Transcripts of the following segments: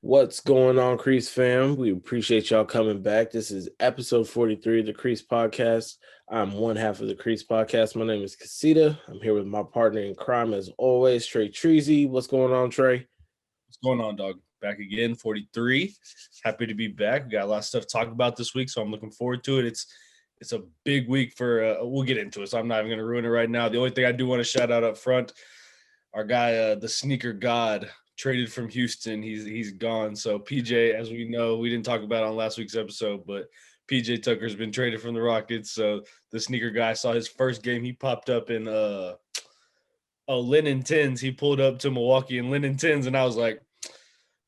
What's going on, Creased fam? We appreciate y'all coming back. This is episode 43 of the Creased Podcast. I'm one half of the Creased Podcast. My name is Casita. I'm here with my partner in crime, as always, Trey Treasy. What's going on, Trey? What's going on, dog? Back again, 43. Happy to be back. We got a lot of stuff to talk about this week, so I'm looking forward to it. It's a big week for we'll get into it, so I'm not even going to ruin it right now. The only thing I do want to shout out up front, our guy, the sneaker god, traded from Houston. He's gone. So PJ, as we know, we didn't talk about it on last week's episode, but PJ Tucker's been traded from the Rockets. So the sneaker guy saw his first game. He popped up in linen tins. He pulled up to Milwaukee in linen tins, and I was like,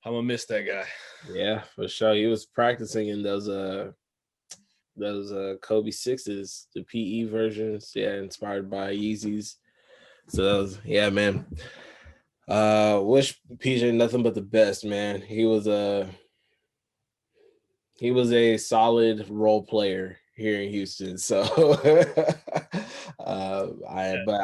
I'm gonna miss that guy. Yeah, for sure. He was practicing in those Kobe sixes, the PE versions. Yeah, inspired by Yeezys. So that was, yeah, man. Wish PJ nothing but the best, man. He was a solid role player here in Houston. So Basketball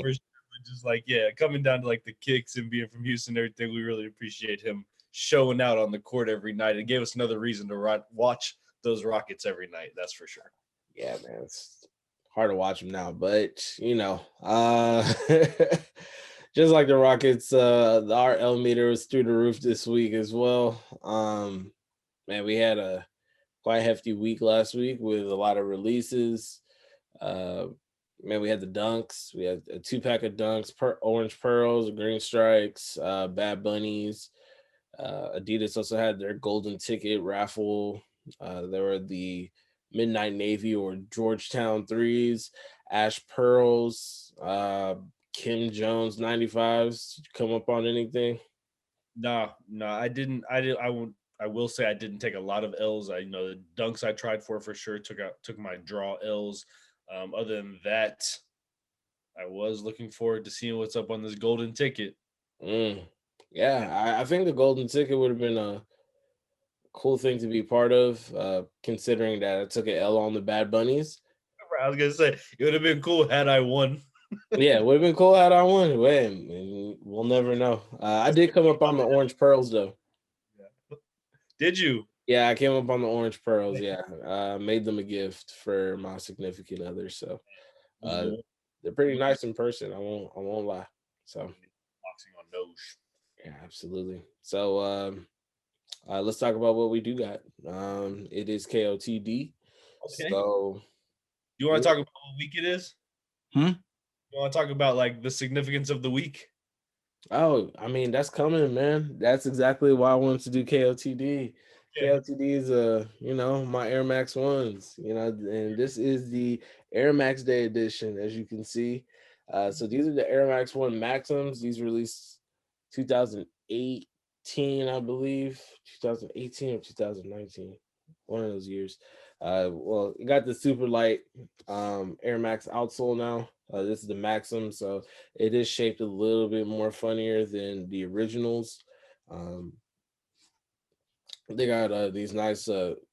for sure, but just like coming down to like the kicks and being from Houston and everything, we really appreciate him showing out on the court every night. It gave us another reason to watch those Rockets every night. That's for sure. Yeah, man, it's hard to watch them now, but just like the Rockets, our L meter was through the roof this week as well. Man, we had a quite hefty week last week with a lot of releases. Man, we had the dunks. We had a 2-pack of dunks, orange pearls, green strikes, bad bunnies. Adidas also had their golden ticket raffle. There were the Midnight Navy or Georgetown threes, Ash Pearls, Kim Jones 95s. Did you come up on anything? No, I didn't. I will say I didn't take a lot of L's. I know the dunks I tried for sure took my draw L's. Other than that, I was looking forward to seeing what's up on this golden ticket. Yeah, I think the golden ticket would have been a cool thing to be part of, considering that I took an L on the Bad Bunnies. I was gonna say it would have been cool had I won. Yeah, it would have been cool had I won. We'll never know. I did come up on the orange pearls though. Did you? Yeah, I came up on the orange pearls. Yeah, made them a gift for my significant other. So they're pretty nice in person. I won't lie. So boxing on nose. Yeah, absolutely. So let's talk about what we do got. It is KOTD. Okay. So you want to talk about what week it is? You want to talk about like the significance of the week? Oh, I mean, that's coming, man. That's exactly why I wanted to do KOTD. Yeah. KOTD is my Air Max ones, and this is the Air Max Day edition, as you can see. So these are the Air Max 1 Maxims. These released 2018, I believe. 2018 or 2019. One of those years. Well, you got the super light Air Max outsole now. This is the Maxim, so it is shaped a little bit more funnier than the originals. They got these nice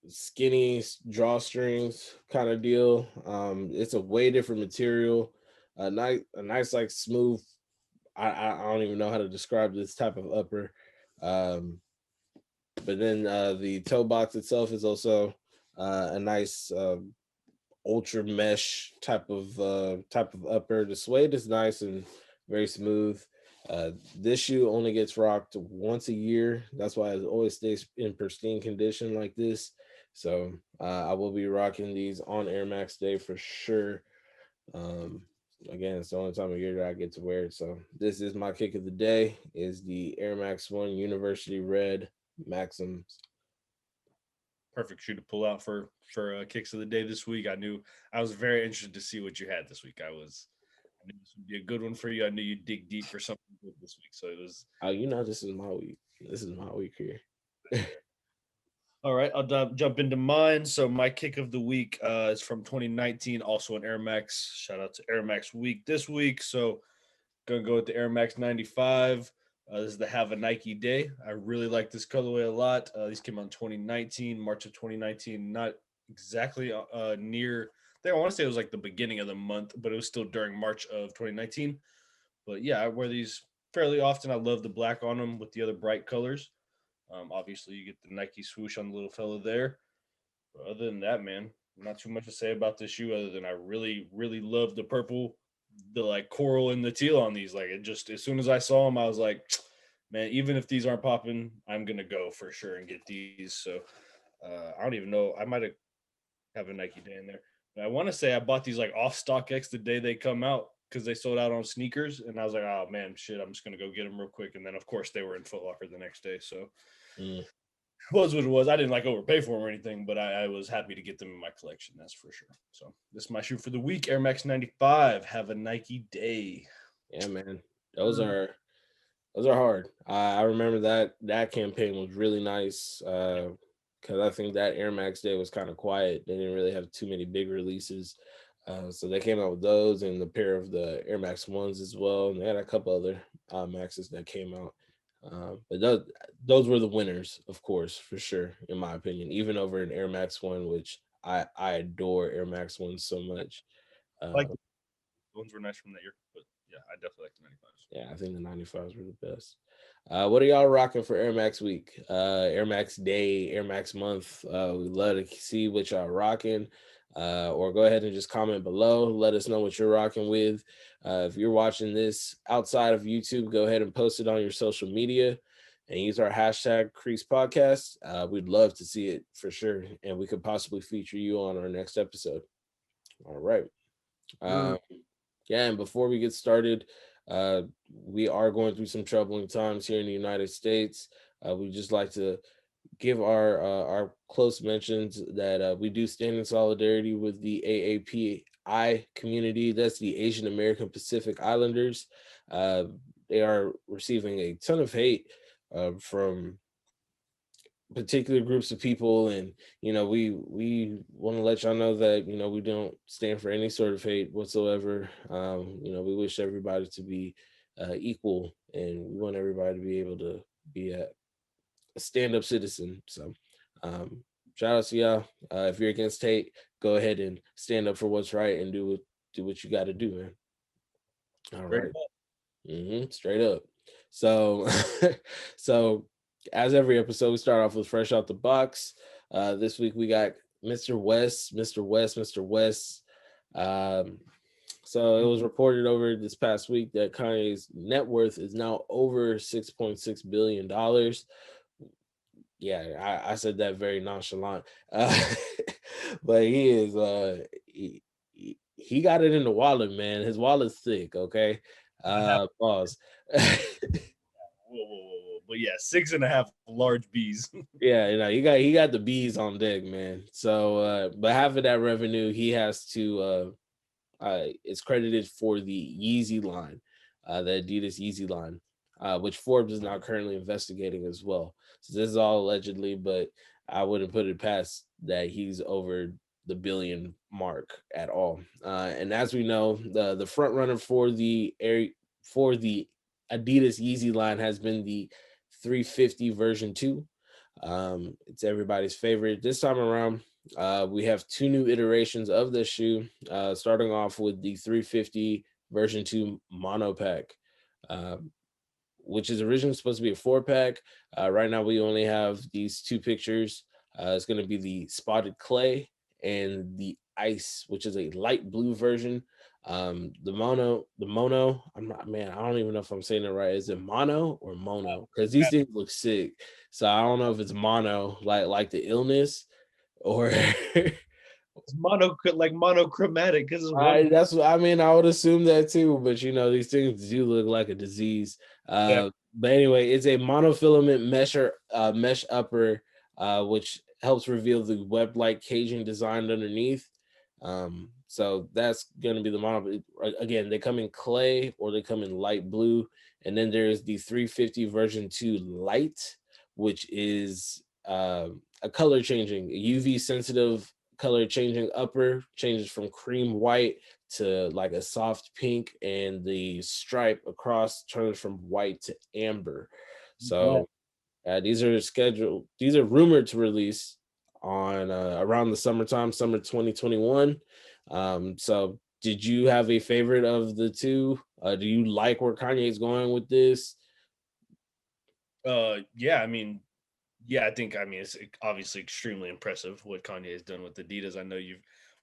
skinny drawstrings kind of deal. It's a way different material. A nice like smooth. I don't even know how to describe this type of upper. But then the toe box itself is also a nice ultra mesh type of upper. The suede is nice and very smooth. This shoe only gets rocked once a year. That's why it always stays in pristine condition like this. So I will be rocking these on Air Max Day for sure. Again, it's the only time of year that I get to wear it. So this is my kick of the day, is the Air Max 1 University Red Maxims. Perfect shoe to pull out for kicks of the day this week. I was very interested to see what you had this week. I knew this would be a good one for you. I knew you'd dig deep for something good this week. So it was. This is my week. This is my week here. All right, I'll jump into mine. So my kick of the week is from 2019, also an Air Max. Shout out to Air Max Week this week. So gonna go with the Air Max 95. This is the Have a Nike Day. I really like this colorway a lot. These came out in 2019, March of 2019. Not exactly near. I want to say it was like the beginning of the month, but it was still during March of 2019. But yeah, I wear these fairly often. I love the black on them with the other bright colors. Obviously, you get the Nike swoosh on the little fella there. But other than that, man, not too much to say about this shoe other than I really, really love the purple, the like coral and the teal on these. Like it just as soon as I saw them, I was like, man, even if these aren't popping, I'm gonna go for sure and get these. So I don't even know. I might have a Nike day in there. But I want to say I bought these like off StockX the day they come out because they sold out on sneakers, and I was like, oh man, shit, I'm just gonna go get them real quick. And then of course they were in Foot Locker the next day. So Mm. was what it was. I didn't like overpay for them or anything, but I was happy to get them in my collection. That's for sure. So this is my shoe for the week. Air Max 95. Have a Nike day. Yeah, man. Those are those are hard. I remember that campaign was really nice because I think that Air Max day was kind of quiet. They didn't really have too many big releases. So they came out with those and the pair of the Air Max ones as well. And they had a couple other Maxes that came out. But those were the winners, of course, for sure, in my opinion, even over an Air Max one, which I adore Air Max ones so much. Like Uh, the ones were nice from that year, but yeah, I definitely like the 95s. Yeah, I think the 95s were the best. What are y'all rocking for Air Max week? Air Max day, Air Max month. We'd love to see what y'all rocking. Or go ahead and just comment below. Let us know what you're rocking with. If you're watching this outside of YouTube, go ahead and post it on your social media and use our hashtag Creased Podcast. We'd love to see it for sure. And we could possibly feature you on our next episode. All right. Um, yeah, and before we get started, uh, we are going through some troubling times here in the United States. We just like to give our close mentions that we do stand in solidarity with the AAPI community. That's the Asian American Pacific Islanders. Uh, they are receiving a ton of hate from particular groups of people, and we want to let y'all know that we don't stand for any sort of hate whatsoever. We wish everybody to be equal, and we want everybody to be able to be a stand-up citizen. So shout out to y'all. If you're against hate, go ahead and stand up for what's right and do what you got to do, man. All Great. right. Straight up. So, so as every episode, we start off with fresh out the box. This week we got Mr. West, Mr. West, Mr. West. Um, so it was reported over this past week that Kanye's net worth is now over $6.6 billion. Yeah, I said that very nonchalant, but he is he got it in the wallet, man. His wallet's thick. Okay, pause. Whoa, whoa, whoa, whoa. But yeah, 6.5 large bees. Yeah, he got the bees on deck, man. So, but half of that revenue he has to it's credited for the Yeezy line, the Adidas Yeezy line, which Forbes is now currently investigating as well. So this is all allegedly, but I wouldn't put it past that he's over the billion mark at all. And as we know, the front runner for the Adidas Yeezy line has been the 350 version 2. It's everybody's favorite. This time around, we have two new iterations of this shoe, starting off with the 350 version 2 mono pack, uh, which is originally supposed to be a 4-pack. Right now, we only have these two pictures. It's going to be the spotted clay and the ice, which is a light blue version. The mono, I'm not, man, I don't even know if I'm saying it right. Is it mono or mono? Because these things look sick. So I don't know if it's mono, like the illness, or It's monochromatic because it's one. that's what I mean. I would assume that too, but these things do look like a disease. Yeah. But anyway, it's a monofilament mesh upper, which helps reveal the web-like caging designed underneath. So that's gonna be the mono. Again, they come in clay or they come in light blue, and then there's the 350 version 2 light, which is a color changing, UV sensitive color changing upper, changes from cream white to like a soft pink, and the stripe across turns from white to amber. So these are rumored to release on around the summertime, summer 2021. So did you have a favorite of the two? Do you like where Kanye's going with this? Yeah, I mean, Yeah, I mean, it's obviously extremely impressive what Kanye has done with Adidas. I know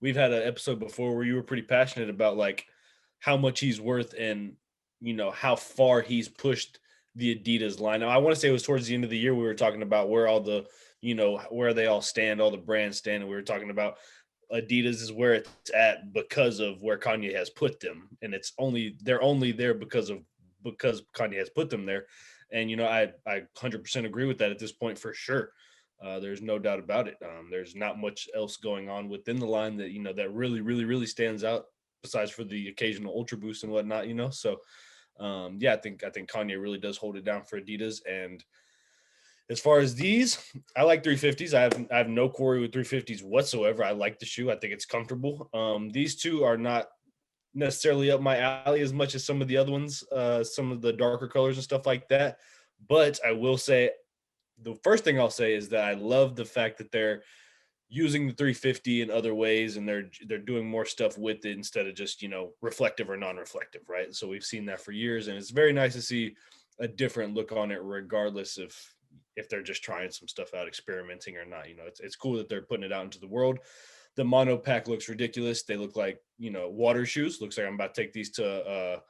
we've had an episode before where you were pretty passionate about like how much he's worth and how far he's pushed the Adidas line. Now, I want to say it was towards the end of the year we were talking about where all the where they all stand, all the brands stand, and we were talking about Adidas is where it's at because of where Kanye has put them, and they're only there because Kanye has put them there. And I 100% agree with that at this point for sure. There's no doubt about it. There's not much else going on within the line that that really, really, really stands out besides for the occasional Ultra Boost and whatnot. So yeah, I think Kanye really does hold it down for Adidas. And as far as these, I like 350s. I have no quarry with 350s whatsoever. I like the shoe. I think it's comfortable. These two are not necessarily up my alley as much as some of the other ones, some of the darker colors and stuff like that. But I will say, the first thing I'll say is that I love the fact that they're using the 350 in other ways, and they're doing more stuff with it instead of just reflective or non-reflective, right? So we've seen that for years, and it's very nice to see a different look on it, regardless if they're just trying some stuff out, experimenting or not. It's cool that they're putting it out into the world. The mono pack looks ridiculous. They look like water shoes. Looks like I'm about to take these to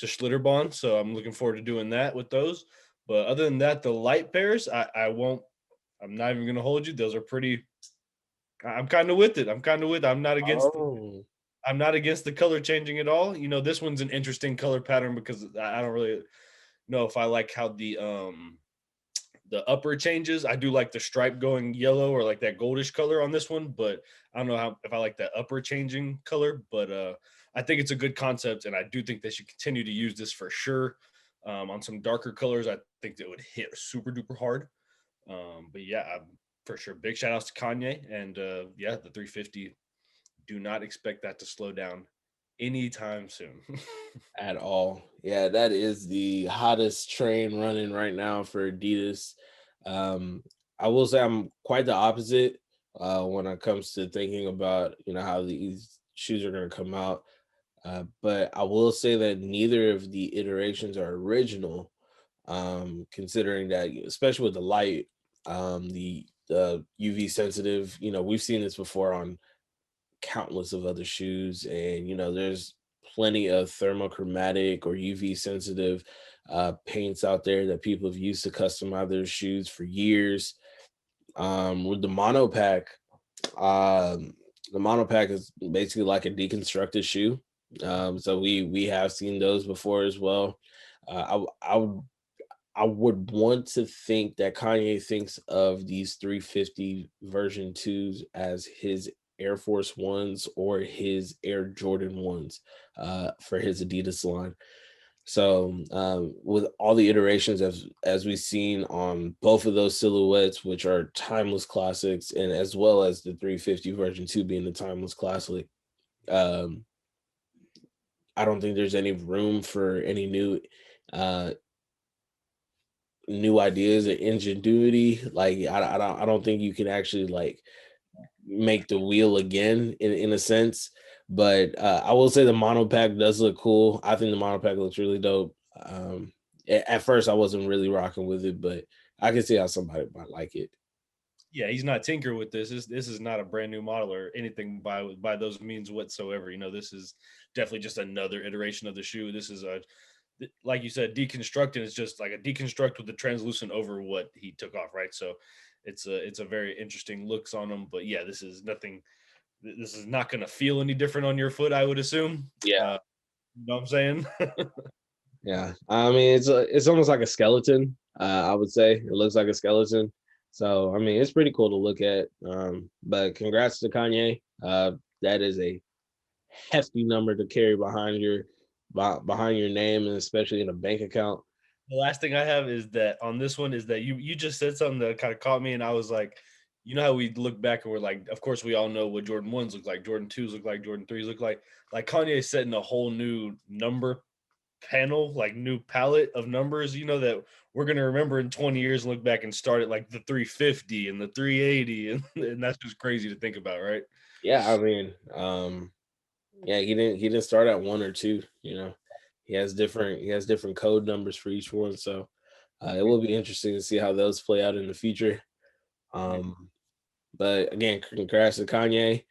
Schlitterbahn, so I'm looking forward to doing that with those. But other than that, the light pairs, I won't. I'm not even gonna hold you. Those are pretty. I'm kind of with it. I'm not against. Oh, I'm not against the color changing at all. This one's an interesting color pattern because I don't really know if I like how the upper changes. I do like the stripe going yellow or like that goldish color on this one, but I don't know if I like that upper changing color. But I think it's a good concept, and I do think they should continue to use this for sure. On some darker colors, I think that would hit super duper hard. But yeah, for sure. Big shout outs to Kanye, and yeah, the 350. Do not expect that to slow down anytime soon. at all. Yeah, that is the hottest train running right now for Adidas. Um, I will say I'm quite the opposite when it comes to thinking about how these shoes are going to come out. But I will say that neither of the iterations are original. Considering that, especially with the light, the UV sensitive, we've seen this before on countless of other shoes, and there's plenty of thermochromatic or UV sensitive paints out there that people have used to customize their shoes for years. With the monopack is basically like a deconstructed shoe. So we have seen those before as well. I would want to think that Kanye thinks of these 350 version 2s as his Air Force Ones or his Air Jordan ones for his Adidas line. So with all the iterations as we've seen on both of those silhouettes, which are timeless classics, and as well as the 350 version 2 being the timeless classic, um, I don't think there's any room for any uh new ideas or ingenuity. Like I don't think you can actually like make the wheel again in a sense. But I will say the monopack does look cool. I think the monopack looks really dope. At first I wasn't really rocking with it, but I can see how somebody might like it. Yeah, he's not tinkering with this. This is not a brand new model or anything by those means whatsoever. This is definitely just another iteration of the shoe. This is like you said, deconstructing is just like a deconstruct with the translucent over what he took off, right? So it's a very interesting looks on them. But yeah, this is nothing. This is not going to feel any different on your foot, I would assume. Yeah. You know what I'm saying? Yeah, I mean it's almost like a skeleton. I would say it looks like a skeleton. So I mean it's pretty cool to look at. But congrats to Kanye. That is a hefty number to carry behind your name, and especially in a bank account. The last thing I have is that on this one is that you just said something that kind of caught me, and I was like, how we look back and we're like, of course we all know what Jordan 1s look like, Jordan 2s look like, Jordan 3s look like. Like Kanye is setting a whole new number panel, like new palette of numbers, that we're gonna remember in 20 years and look back and start at like the 350 and the 380, and that's just crazy to think about, right? Yeah, I mean, yeah, he didn't start at one or two. He has different code numbers for each one. So it will be interesting to see how those play out in the future. But again, congrats to Kanye.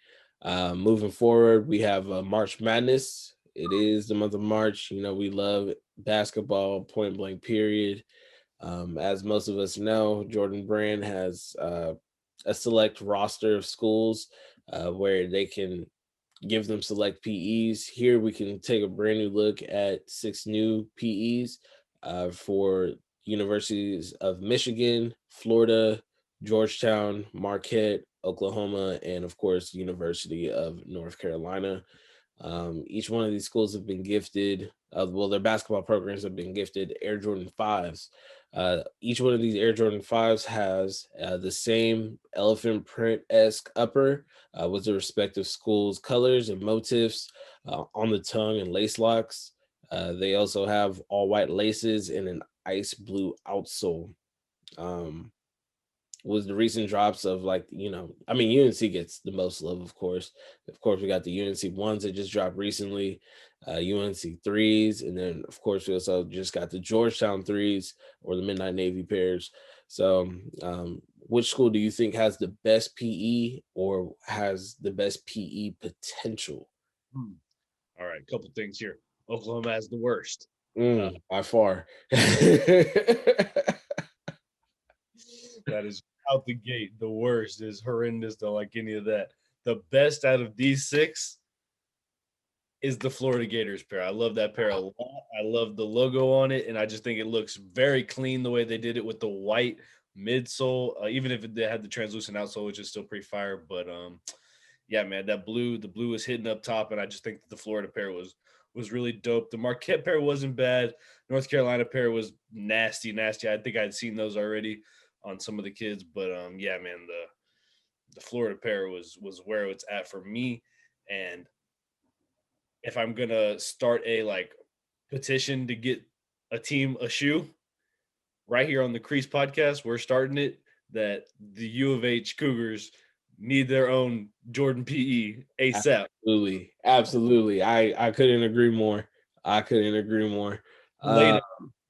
Moving forward, we have March Madness. It is the month of March. You know, we love basketball, point blank, period. As most of us know, Jordan Brand has a select roster of schools where they can give them select PEs. Here we can take a brand new look at 6 new PEs for universities of Michigan, Florida, Georgetown, Marquette, Oklahoma, and of course, University of North Carolina. Each one of these schools have been gifted, well, their basketball programs have been gifted Air Jordan 5s. Each one of these Air Jordan 5s has the same elephant print esque upper with the respective school's colors and motifs on the tongue and lace locks. They also have all white laces and an ice blue outsole. Um, was the recent drops of, like, you know, I mean, UNC gets the most love, of course. Of course, we got the UNC ones that just dropped recently, UNC threes, and then of course we also just got the Georgetown threes or the Midnight Navy pairs. So, which school do you think has the best PE or has the best PE potential? Hmm. All right, couple things here. Oklahoma has the worst. By far. That is out the gate. The worst is horrendous. Don't like any of that. The best out of these 6 is the Florida Gators pair. I love that pair a lot. I love the logo on it, and I just think it looks very clean the way they did it with the white midsole, even if they had the translucent outsole, which is still pretty fire. But yeah, man, the blue was hitting up top, and I just think that the Florida pair was really dope. The Marquette pair wasn't bad. North Carolina pair was nasty. I think I'd seen those already on some of the kids, but yeah, man, the Florida pair was where it's at for me. And if I'm gonna start a like petition to get a team a shoe, right here on the Creased Podcast, we're starting it that the U of H Cougars need their own Jordan PE ASAP. Absolutely. I couldn't agree more. I couldn't agree more. Late,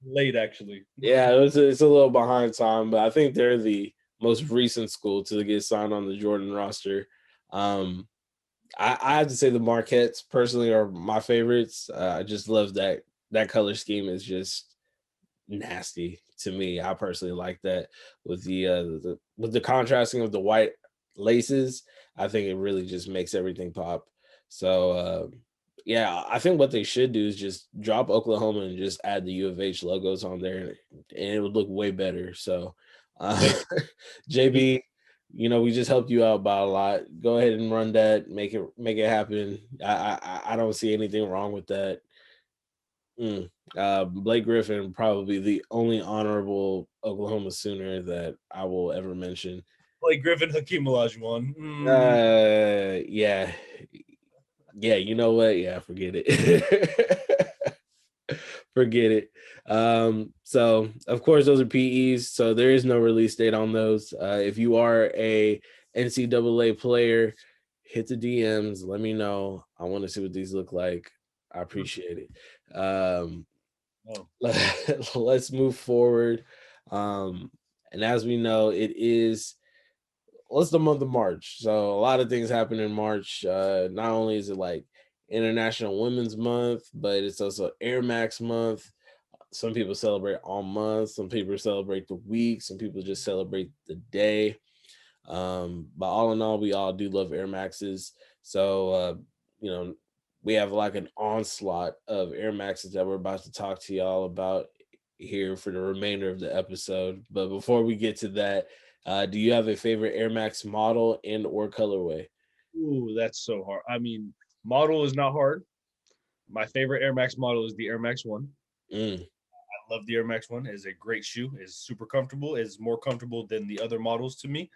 late actually. Yeah, it's a little behind time, but I think they're the most recent school to get signed on the Jordan roster. I have to say the Marquettes personally are my favorites. I just love that color scheme is just nasty to me. I personally like that with the contrasting of the white laces. I think it really just makes everything pop. So yeah, I think what they should do is just drop Oklahoma and just add the U of H logos on there, and it would look way better. So JB, you know, we just helped you out by a lot. Go ahead and run that, make it happen. I don't see anything wrong with that. Blake Griffin, probably the only honorable Oklahoma Sooner that I will ever mention. Blake Griffin, Hakeem Olajuwon. Yeah, yeah. You know what? Yeah, forget it. Forget it. So of course those are PEs, so there is no release date on those. If you are a NCAA player, hit the DMs. Let me know. I want to see what these look like. I appreciate it. Oh, Let's move forward. And as we know, it's the month of March. So a lot of things happen in March. Not only is it like International Women's Month, but it's also Air Max Month. Some people celebrate all month, some people celebrate the week, some people just celebrate the day. But all in all, we all do love Air Maxes. So you know, we have like an onslaught of Air Maxes that we're about to talk to y'all about here for the remainder of the episode. But before we get to that, do you have a favorite Air Max model and or colorway? ooh, that's so hard. I mean, model is not hard. My favorite Air Max model is the Air Max One. Mm, I love the Air Max One. It's a great shoe. It's super comfortable. It's more comfortable than the other models to me.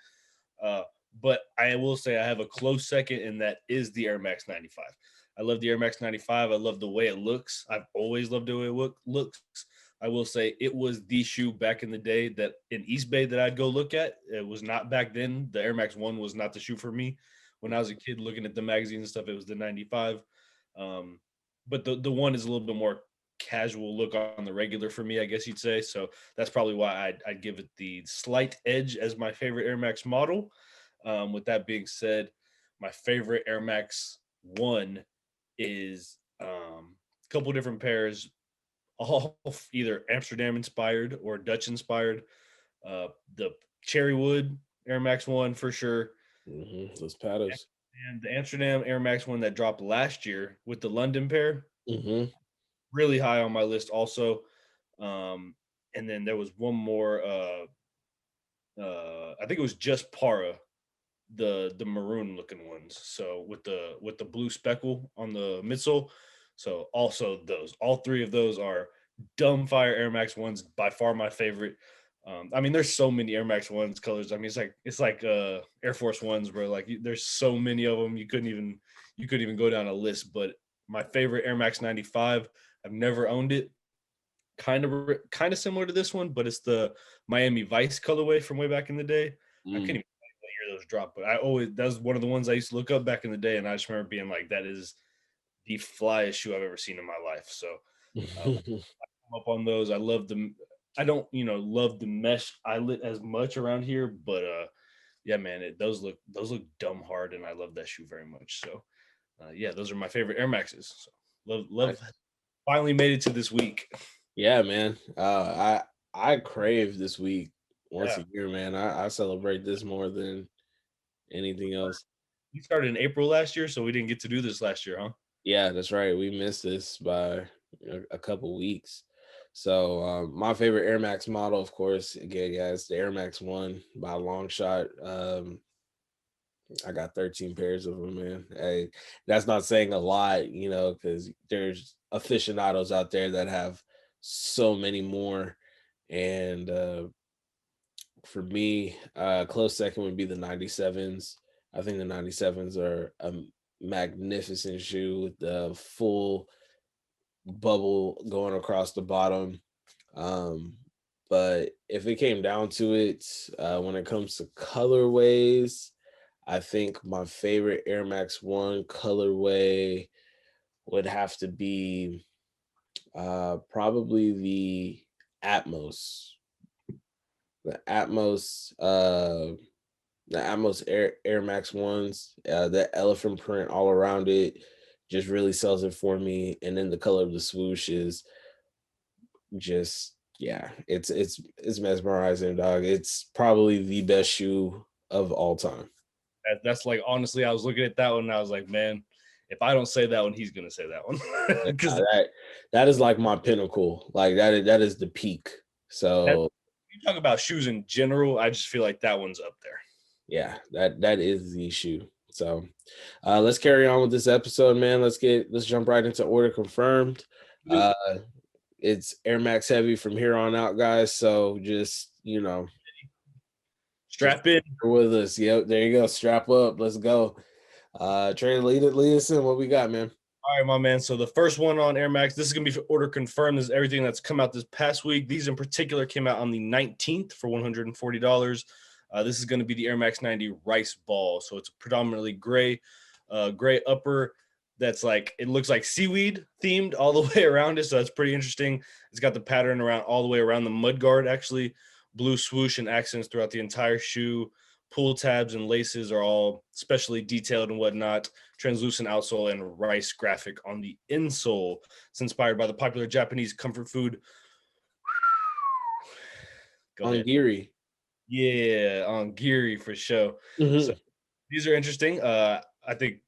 Uh, but I will say I have a close second, and that is the Air Max 95. I love the Air Max 95. I love the way it looks. I've always loved the way it looks. I will say it was the shoe back in the day that in East Bay that I'd go look at. It was not back then. The Air Max 1 was not the shoe for me. When I was a kid looking at the magazines and stuff, it was the 95. Um, but the one is a little bit more casual look on the regular for me, I guess you'd say. So that's probably why I'd give it the slight edge as my favorite Air Max model. With that being said, my favorite Air Max 1 is a couple different pairs, all either Amsterdam inspired or Dutch inspired. The Cherrywood Air Max 1 for sure. Those paddles. And the Amsterdam Air Max 1 that dropped last year with the London pair, really high on my list also. And then there was one more, I think it was just Para, the maroon looking ones. So with the blue speckle on the midsole. So also those, all three of those are dumb fire Air Max 1s, by far my favorite. I mean, there's so many Air Max 1s colors. I mean, it's like Air Force Ones where like there's so many of them you couldn't even go down a list. But my favorite Air Max 95, I've never owned it. Kind of similar to this one, but it's the Miami Vice colorway from way back in the day. I can't even tell you what year those dropped, but that was one of the ones I used to look up back in the day, and I just remember being like, that is the flyest shoe I've ever seen in my life. So I come up on those. I love them. I don't, love the mesh eyelet as much around here, but yeah, man, those look dumb hard, and I love that shoe very much. So yeah, those are my favorite Air Maxes. So love. Finally made it to this week. Yeah, man. I crave this week once a year, man. I celebrate this more than anything else. We started in April last year, so we didn't get to do this last year, huh? Yeah, that's right. We missed this by a couple weeks. So my favorite Air Max model, of course, again, yeah, it's the Air Max 1 by a long shot. I got 13 pairs of them, man. Hey, that's not saying a lot, because there's aficionados out there that have so many more. And for me, close second would be the 97s. I think the 97s are a magnificent shoe with the full bubble going across the bottom. But if it came down to it, when it comes to colorways, I think my favorite Air Max 1 colorway would have to be probably the Atmos. The Atmos, Air Max 1s, the elephant print all around it just really sells it for me. And then the color of the swoosh is just, yeah, it's mesmerizing, dog. It's probably the best shoe of all time. That's like, honestly, I was looking at that one and I was like, man, if I don't say that one, he's gonna say that one. Because that is like my pinnacle. Like that is the peak. So you talk about shoes in general, I just feel like that one's up there. Yeah, that is the shoe. So let's carry on with this episode, man. Let's jump right into order confirmed. It's Air Max heavy from here on out, guys. So just strap in with us. Yep, there you go. Strap up. Let's go. Trey, lead us in. What we got, man? All right, my man. So the first one on Air Max, this is gonna be for order confirmed. This is everything that's come out this past week. These in particular came out on the 19th for $140. This is going to be the Air Max 90 Rice Ball. So it's predominantly gray upper. That's like, it looks like seaweed themed all the way around it. So that's pretty interesting. It's got the pattern around all the way around the mud guard, actually. Blue swoosh and accents throughout the entire shoe. Pull tabs and laces are all specially detailed and whatnot. Translucent outsole and rice graphic on the insole. It's inspired by the popular Japanese comfort food Onigiri. Yeah, onigiri for sure. So these are interesting. I think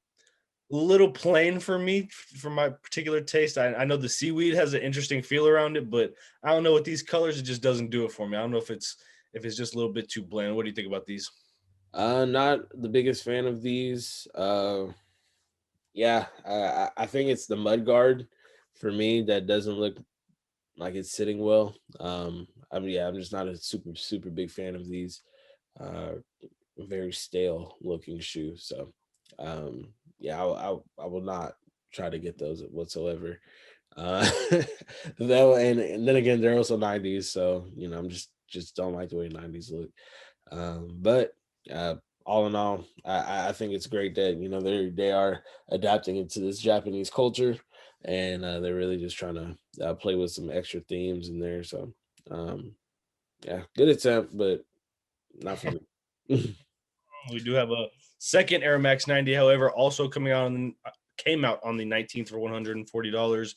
a little plain for me, for my particular taste. I know the seaweed has an interesting feel around it, but I don't know, with these colors, it just doesn't do it for me. I don't know if it's just a little bit too bland. What do you think about these? Not the biggest fan of these. Yeah, I think it's the mud guard for me that doesn't look like it's sitting well. I'm just not a super big fan of these. Very stale looking shoe. So yeah, I will not try to get those whatsoever. Though, and then again, they're also 90s, so I'm just don't like the way 90s look. But all in all, I think it's great that they are adapting into this Japanese culture, and they're really just trying to play with some extra themes in there. So um, yeah, good attempt, but not for me. We do have a second Air Max 90, however, also came out on the 19th for $140.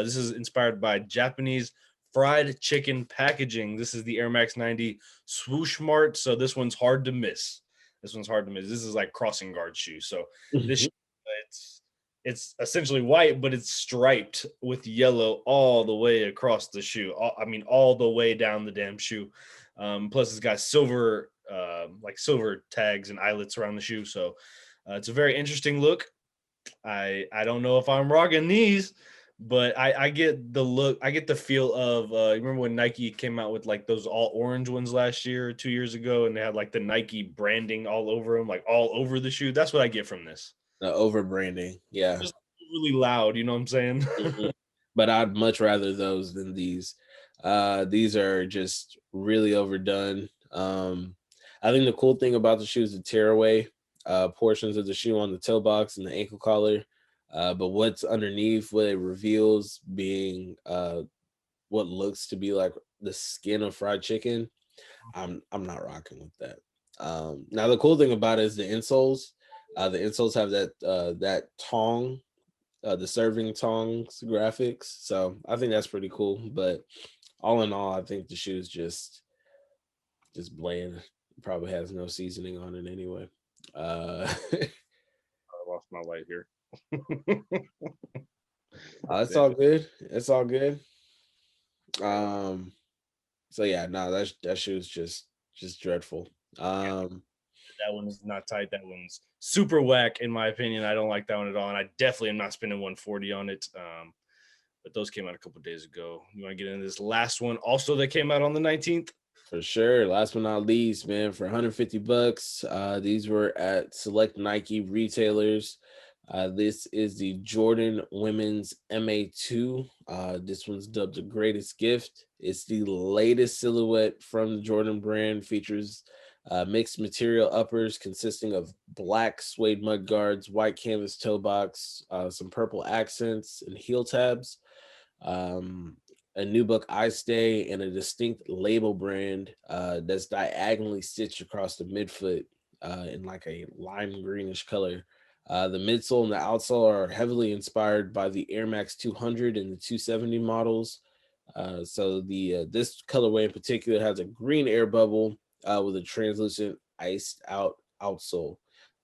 This is inspired by Japanese fried chicken packaging. This is the Air Max 90 swoosh mart. So this one's hard to miss. This is like crossing guard shoe. So this it's essentially white, but it's striped with yellow all the way across the shoe. All the way down the damn shoe. Plus, it's got silver, like silver tags and eyelets around the shoe. So it's a very interesting look. I don't know if I'm rocking these, but I get the look. I get the feel of you remember when Nike came out with like those all orange ones last year or 2 years ago, and they had like the Nike branding all over them, like all over the shoe. That's what I get from this. The over branding, yeah. Just really loud, you know what I'm saying? Mhm. But I'd much rather those than these. These are just really overdone. I think the cool thing about the shoe is the tear away portions of the shoe on the toe box and the ankle collar. But what's underneath, what it reveals being what looks to be like the skin of fried chicken, I'm not rocking with that. Now the cool thing about it is the insoles. The insoles have that tong, the serving tongs graphics. So I think that's pretty cool. But all in all, I think the shoe is just bland. Probably has no seasoning on it anyway. I lost my light here. It's all good. It's all good. Um, so yeah, no, that shoe is just dreadful. That one is not tight. That one's super whack, in my opinion. I don't like that one at all, and I definitely am not spending 140 on it. But those came out a couple days ago. You want to get into this last one, also that came out on the 19th? For sure. Last but not least, man, for $150, these were at select Nike retailers. This is the Jordan Women's MA2. This one's dubbed the greatest gift. It's the latest silhouette from the Jordan brand. Features mixed material uppers consisting of black suede mud guards, white canvas toe box, some purple accents, and heel tabs. Um, a nubuck eye stay, and a distinct label brand that's diagonally stitched across the midfoot in like a lime greenish color. The midsole and the outsole are heavily inspired by the Air Max 200 and the 270 models. So the this colorway in particular has a green air bubble with a translucent iced out outsole.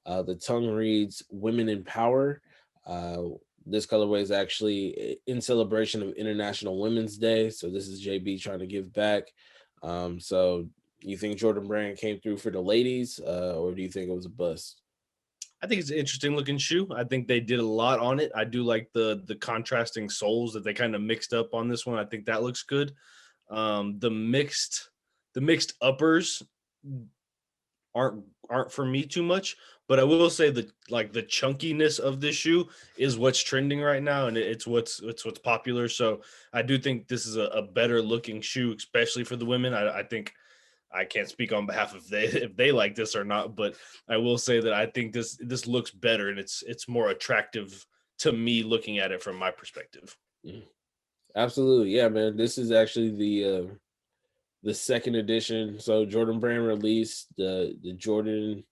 The tongue reads "Women in Power." Uh, this colorway is actually in celebration of International Women's Day. So this is JB trying to give back. So you think Jordan Brand came through for the ladies, or do you think it was a bust? I think it's an interesting looking shoe. I think they did a lot on it. I do like the contrasting soles that they kind of mixed up on this one. I think that looks good. The mixed uppers aren't for me too much, but I will say that like the chunkiness of this shoe is what's trending right now, and it's what's popular. So I do think this is a better looking shoe, especially for the women. I think I can't speak on behalf of if they like this or not, but I will say that I think this looks better, and it's more attractive to me looking at it from my perspective. Mm. Absolutely, yeah, man. This is actually the second edition. So Jordan Brand released the Jordan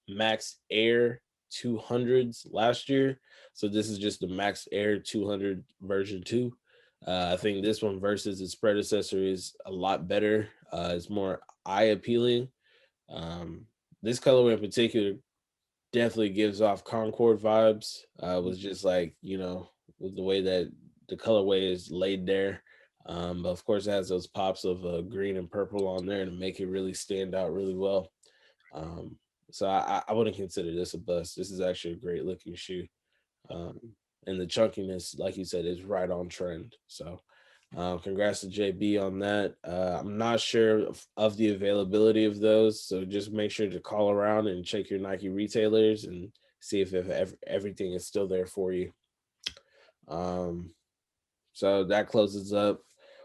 Max Air 200s last year. So this is just the Max Air 200 version 2. I think this one versus its predecessor is a lot better. It's more eye appealing. This colorway in particular definitely gives off Concord vibes. Was just like, with the way that the colorway is laid there. But of course, it has those pops of green and purple on there to make it really stand out really well. Um, so I wouldn't consider this a bust. This is actually a great looking shoe. Um, and the chunkiness, like you said, is right on trend. So congrats to JB on that. I'm not sure of the availability of those. So just make sure to call around and check your Nike retailers and see if everything is still there for you. So that closes up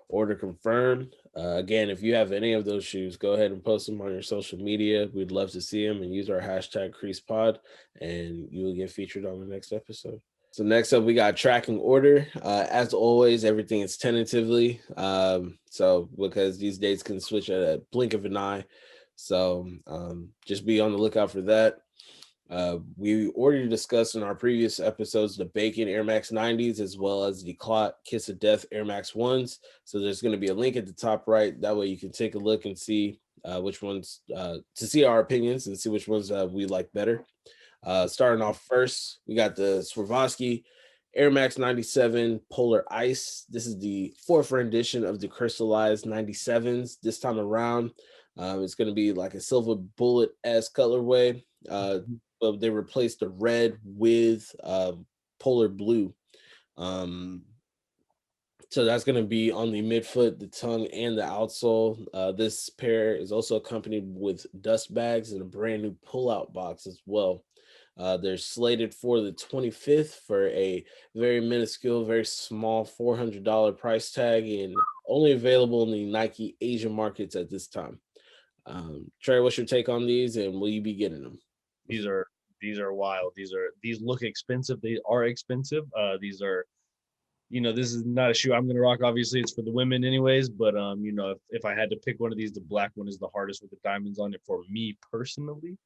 order confirmed. Again, if you have any of those shoes, go ahead and post them on your social media. We'd love to see them and use our hashtag CreasedPod, and you will get featured on the next episode. So next up, we got tracking order. As always, everything is tentatively. So because these dates can switch at a blink of an eye. So just be on the lookout for that. We already discussed in our previous episodes the Bacon Air Max 90s as well as the Clot Kiss of Death Air Max 1s. So there's going to be a link at the top right. That way you can take a look and see which ones, to see our opinions and see which ones we like better. Starting off first, we got the Swarovski Air Max 97 Polar Ice. This is the fourth rendition of the crystallized 97s. This time around, it's going to be like a silver bullet-esque colorway. But they replaced the red with polar blue. So that's going to be on the midfoot, the tongue, and the outsole. This pair is also accompanied with dust bags and a brand new pull-out box as well. They're slated for the 25th for a very minuscule, very small $400 price tag, and only available in the Nike Asian markets at this time. Trey, what's your take on these, and will you be getting them? These are wild. These look expensive. They are expensive. These are, this is not a shoe I'm gonna rock. Obviously, it's for the women anyways. But if I had to pick one of these, the black one is the hardest with the diamonds on it for me personally.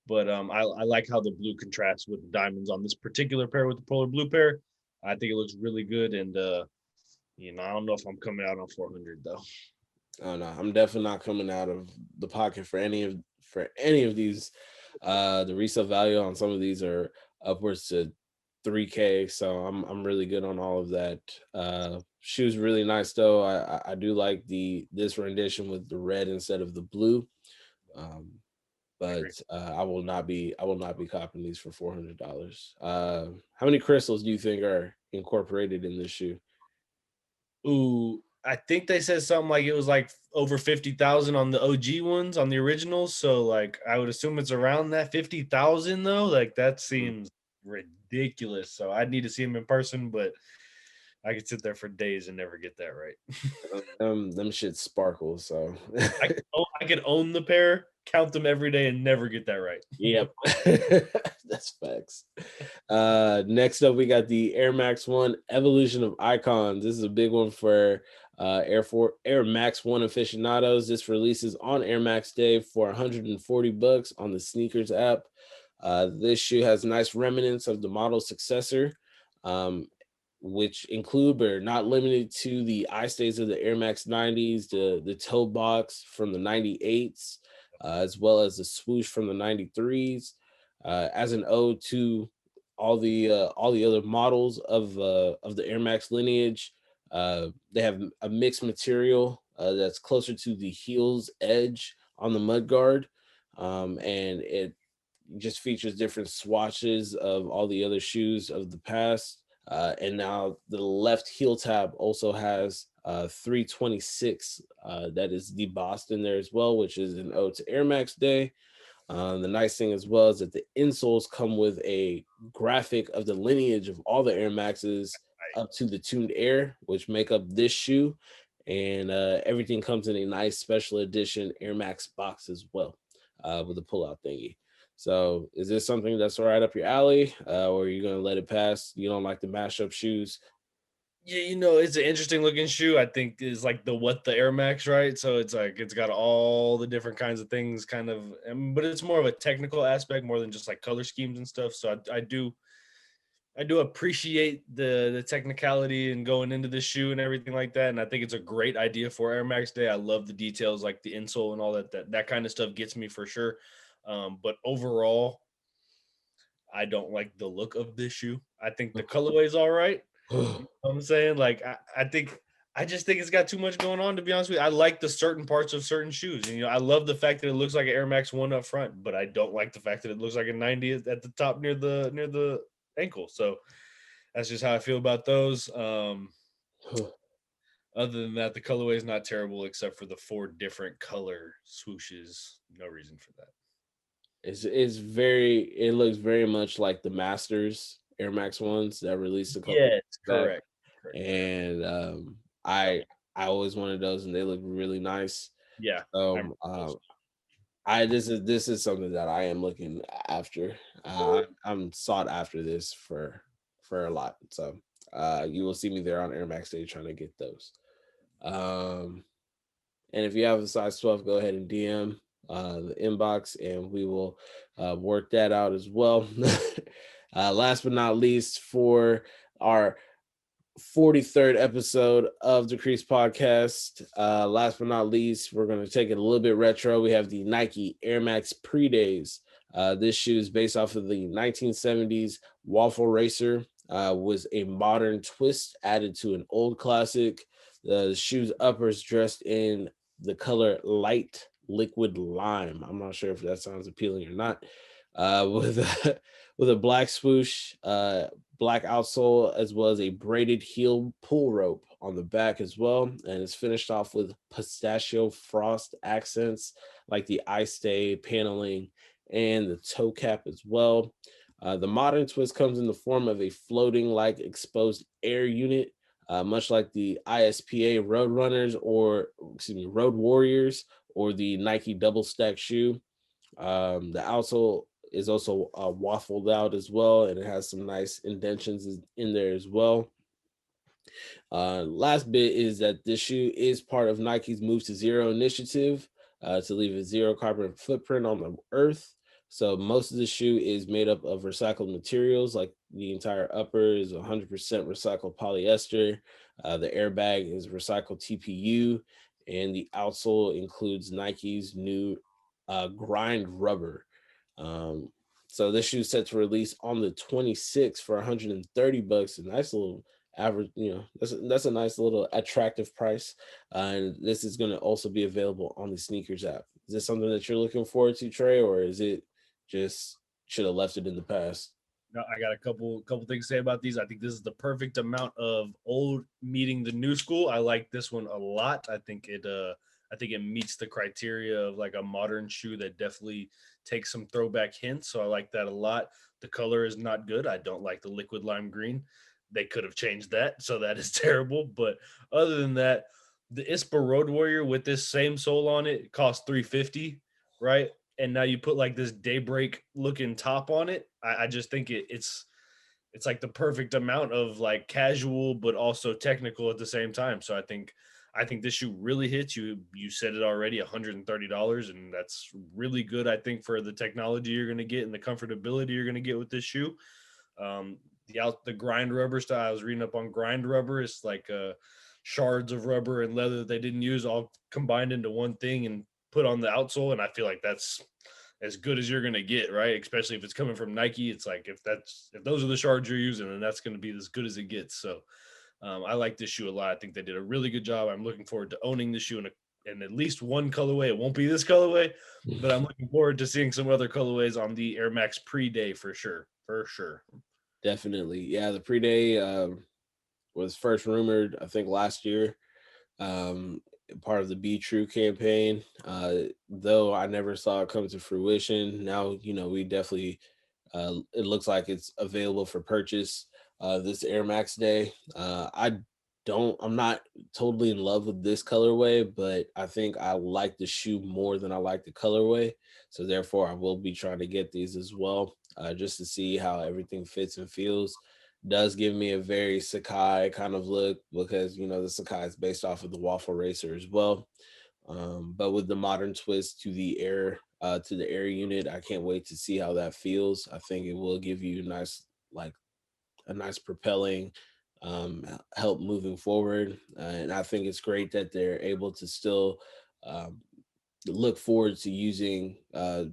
But I like how the blue contrasts with the diamonds on this particular pair with the polar blue pair. I think it looks really good, and I don't know if I'm coming out on 400 though. Oh no, I'm definitely not coming out of the pocket for any of these. The resale value on some of these are upwards to $3K, so I'm really good on all of that. Shoes really nice though. I do like this rendition with the red instead of the blue. But I will not be copping these for $400. How many crystals do you think are incorporated in this shoe? Ooh, I think they said something like it was like over 50,000 on the OG ones, on the originals. So like I would assume it's around that 50,000 though. Like that seems ridiculous. So I'd need to see them in person, but I could sit there for days and never get that right. Them shit sparkle. So I could own the pair, count them every day, and never get that right. Yep, that's facts. Next up, we got the Air Max 1 Evolution of Icons. This is a big one for Air Max 1 aficionados. This releases on Air Max Day for $140 on the sneakers app. This shoe has nice remnants of the model successor, which include but are not limited to the eye stays of the Air Max 90s, the toe box from the 98s, as well as the swoosh from the 93s, as an ode to all the other models of the Air Max lineage. They have a mixed material that's closer to the heel's edge on the mudguard, and it just features different swatches of all the other shoes of the past. And now the left heel tab also has 326 that is debossed in there as well, which is an ode to Air Max Day. The nice thing as well is that the insoles come with a graphic of the lineage of all the Air Maxes up to the Tuned Air, which make up this shoe. And everything comes in a nice special edition Air Max box as well, with a pull-out thingy. So is this something that's right up your alley, or are you going to let it pass? You don't like the mashup shoes? Yeah, it's an interesting looking shoe. I think is like the Air Max, right? So it's like it's got all the different kinds of things, kind of, but it's more of a technical aspect more than just like color schemes and stuff. So I do appreciate the technicality and going into the shoe and everything like that. And I think it's a great idea for Air Max Day. I love the details, like the insole and all that kind of stuff gets me for sure. But overall, I don't like the look of this shoe. I think the colorway is all right. You know what I'm saying? Like, I just think it's got too much going on, to be honest with you. I like the certain parts of certain shoes. And, I love the fact that it looks like an Air Max 1 up front, but I don't like the fact that it looks like a 90 at the top near the ankle. So that's just how I feel about those. Other than that, the colorway is not terrible except for the 4 different color swooshes. No reason for that. It looks very much like the Masters Air Max 1s that released a couple Yes, back. correct. And I always wanted those, and they look really nice. Yeah, I remember those. I this is something that I am looking after. I'm sought after this for a lot. So you will see me there on Air Max Day trying to get those. Um, and if you have a size 12, go ahead and DM the inbox, and we will work that out as well. Last but not least, for our 43rd episode of the Creased Podcast. Last but not least, we're going to take it a little bit retro. We have the Nike Air Max Predays. This shoe is based off of the 1970s Waffle Racer. Was a modern twist added to an old classic. The shoe's uppers dressed in the color light liquid lime. I'm not sure if that sounds appealing or not. With with a black swoosh, black outsole, as well as a braided heel pull rope on the back as well. And it's finished off with pistachio frost accents like the eye stay paneling and the toe cap as well. The modern twist comes in the form of a floating like exposed air unit, much like the ISPA Road Runners or, excuse me, Road Warriors or the Nike double stack shoe. The outsole is also waffled out as well, and it has some nice indentions in there as well. Last bit is that this shoe is part of Nike's Move to Zero initiative to leave a zero carbon footprint on the earth. So most of the shoe is made up of recycled materials, like the entire upper is 100% recycled polyester. The airbag is recycled TPU, and the outsole includes Nike's new grind rubber. Um, so this shoe is set to release on the 26th for $130. A nice little average, that's a nice little attractive price. And this is going to also be available on the sneakers app. Is this something that you're looking forward to, Trey, or is it just should have left it in the past? No, I got a couple things to say about these. I think this is the perfect amount of old meeting the new school. I like this one a lot. I think it meets the criteria of like a modern shoe that definitely takes some throwback hints. So I like that a lot. The color is not good. I don't like the liquid lime green. They could have changed that, so that is terrible. But other than that, the ISPA Road Warrior with this same sole on it costs 350, right? And now you put like this daybreak looking top on it. I just think it's like the perfect amount of like casual but also technical at the same time. So I think this shoe really hits you. You said it already, $130, and that's really good. I think for the technology you're going to get and the comfortability you're going to get with this shoe. Um, the grind rubber style. I was reading up on grind rubber. It's like shards of rubber and leather that they didn't use all combined into one thing and put on the outsole. And I feel like that's as good as you're gonna get, right? Especially if it's coming from Nike. It's like if those are the shards you're using, then that's gonna be as good as it gets. So I like this shoe a lot. I think they did a really good job. I'm looking forward to owning this shoe in at least one colorway. It won't be this colorway, but I'm looking forward to seeing some other colorways on the Air Max pre-day for sure. For sure. Definitely. Yeah, the pre-day was first rumored, I think, last year. Um, Part of the Be True campaign. Though I never saw it come to fruition. Now, we definitely it looks like it's available for purchase this Air Max Day. I'm not totally in love with this colorway, but I think I like the shoe more than I like the colorway. So therefore, I will be trying to get these as well, just to see how everything fits and feels. Does give me a very Sakai kind of look because the Sakai is based off of the Waffle Racer as well. But with the modern twist to the air unit, I can't wait to see how that feels. I think it will give you like a nice propelling help moving forward. And I think it's great that they're able to still um, look forward to using a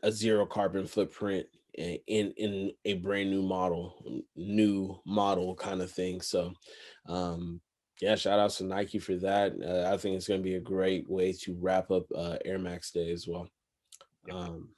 zero carbon footprint in a brand new model kind of thing. So yeah, shout out to Nike for that. I think it's going to be a great way to wrap up Air Max Day as well. Yep. um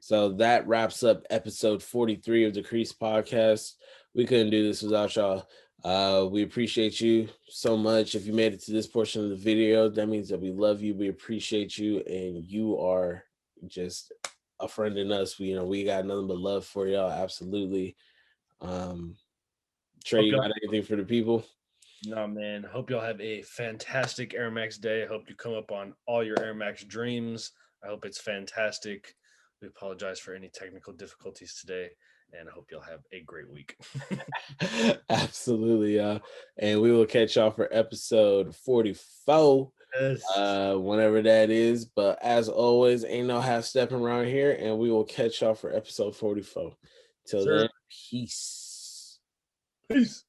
so that wraps up episode 43 of the Creased Podcast. We couldn't do this without y'all. We appreciate you so much. If you made it to this portion of the video, that means that we love you. We appreciate you, and you are just a friend in us. We got nothing but love for y'all. Absolutely. Um, Trey, you Okay. got anything for the people? No, man. Hope y'all have a fantastic Air Max day. I hope you come up on all your Air Max dreams. I hope it's fantastic. We apologize for any technical difficulties today, and I hope y'all have a great week. Absolutely, and we will catch y'all for episode 44, Yes. whenever that is. But as always, ain't no half stepping around here, and we will catch y'all for episode 44. Till Sir. then, peace. Peace.